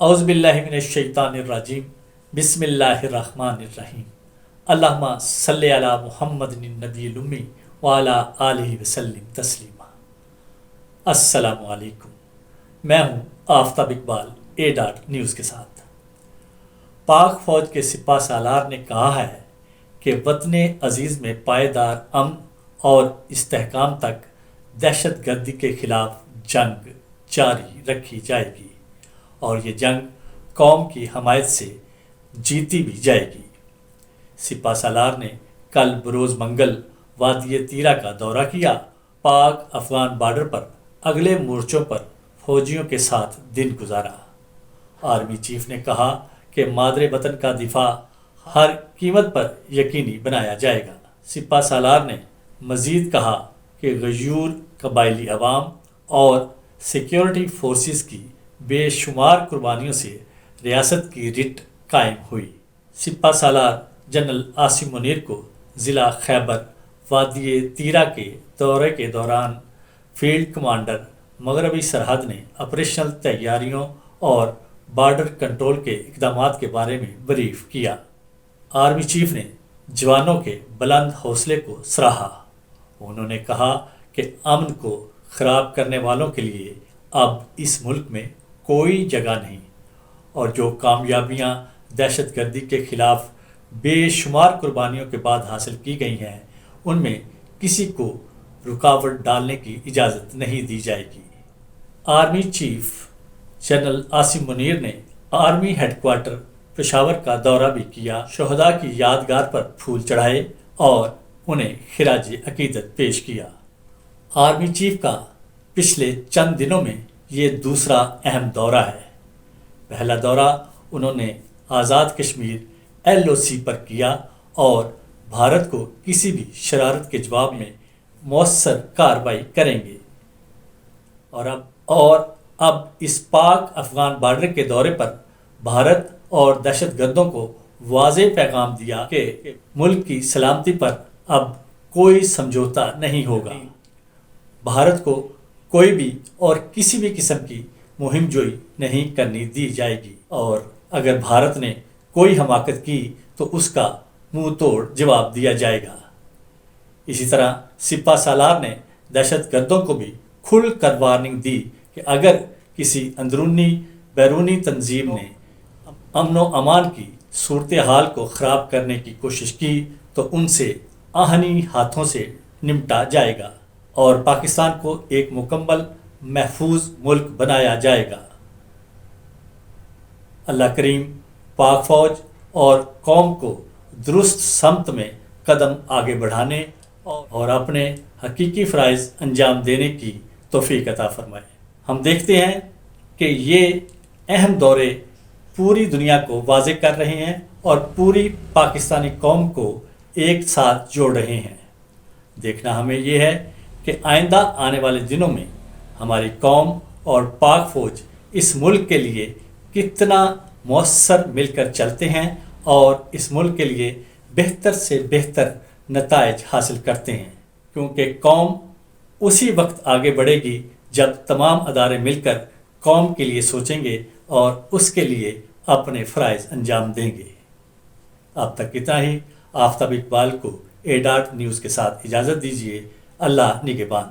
اعوذ باللہ من الشیطان الرجیم بسم اللہ الرحمن الرحیم اللہم صلی علی محمد النبی الامی وعلی آلہ وسلم تسلیما۔ السلام علیکم، میں ہوں آفتاب اقبال نیوز کے ساتھ۔ پاک فوج کے سپہ سالار نے کہا ہے کہ وطن عزیز میں پائیدار امن اور استحکام تک دہشت گردی کے خلاف جنگ جاری رکھی جائے گی اور یہ جنگ قوم کی حمایت سے جیتی بھی جائے گی۔ سپہ سالار نے کل بروز منگل وادی تیرا کا دورہ کیا۔ پاک افغان بارڈر پر اگلے مورچوں پر فوجیوں کے ساتھ دن گزارا۔ آرمی چیف نے کہا کہ مادر وطن کا دفاع ہر قیمت پر یقینی بنایا جائے گا۔ سپہ سالار نے مزید کہا کہ غیور قبائلی عوام اور سیکیورٹی فورسز کی بے شمار قربانیوں سے ریاست کی رٹ قائم ہوئی۔ سپہ سالار جنرل عاصم منیر کو ضلع خیبر وادی تیرا کے دورے کے دوران فیلڈ کمانڈر مغربی سرحد نے آپریشنل تیاریوں اور بارڈر کنٹرول کے اقدامات کے بارے میں بریف کیا۔ آرمی چیف نے جوانوں کے بلند حوصلے کو سراہا۔ انہوں نے کہا کہ امن کو خراب کرنے والوں کے لیے اب اس ملک میں کوئی جگہ نہیں اور جو کامیابیاں دہشت گردی کے خلاف بے شمار قربانیوں کے بعد حاصل کی گئی ہیں ان میں کسی کو رکاوٹ ڈالنے کی اجازت نہیں دی جائے گی۔ Army chief general Asim Munir نے آرمی ہیڈ کوارٹر پشاور کا دورہ بھی کیا، شہداء کی یادگار پر پھول چڑھائے اور انہیں خراج عقیدت پیش کیا۔ آرمی چیف کا پچھلے چند دنوں میں یہ دوسرا اہم دورہ ہے۔ پہلا دورہ انہوں نے آزاد کشمیر LOC پر کیا اور بھارت کو کسی بھی شرارت کے جواب میں مؤثر کارروائی کریں گے، اور اب اس پاک افغان بارڈر کے دورے پر بھارت اور دہشت گردوں کو واضح پیغام دیا کہ ملک کی سلامتی پر اب کوئی سمجھوتا نہیں ہوگا۔ بھارت کو کوئی بھی اور کسی بھی قسم کی مہم جوئی نہیں کرنی دی جائے گی، اور اگر بھارت نے کوئی حماقت کی تو اس کا منہ توڑ جواب دیا جائے گا۔ اسی طرح سپہ سالار نے دہشت گردوں کو بھی کھل کر وارننگ دی کہ اگر کسی اندرونی بیرونی تنظیم نے امن و امان کی صورتحال کو خراب کرنے کی کوشش کی تو ان سے آہنی ہاتھوں سے نمٹا جائے گا اور پاکستان کو ایک مکمل محفوظ ملک بنایا جائے گا۔ اللہ کریم پاک فوج اور قوم کو درست سمت میں قدم آگے بڑھانے اور اپنے حقیقی فرائض انجام دینے کی توفیق عطا فرمائے۔ ہم دیکھتے ہیں کہ یہ اہم دورے پوری دنیا کو واضح کر رہے ہیں اور پوری پاکستانی قوم کو ایک ساتھ جوڑ رہے ہیں۔ دیکھنا ہمیں یہ ہے کہ آئندہ آنے والے دنوں میں ہماری قوم اور پاک فوج اس ملک کے لیے کتنا مؤثر مل کر چلتے ہیں اور اس ملک کے لیے بہتر سے بہتر نتائج حاصل کرتے ہیں، کیونکہ قوم اسی وقت آگے بڑھے گی جب تمام ادارے مل کر قوم کے لیے سوچیں گے اور اس کے لیے اپنے فرائض انجام دیں گے۔ اب تک اتنا ہی۔ آفتاب اقبال کو نیوز کے ساتھ اجازت دیجیے۔ اللہ نگہبان۔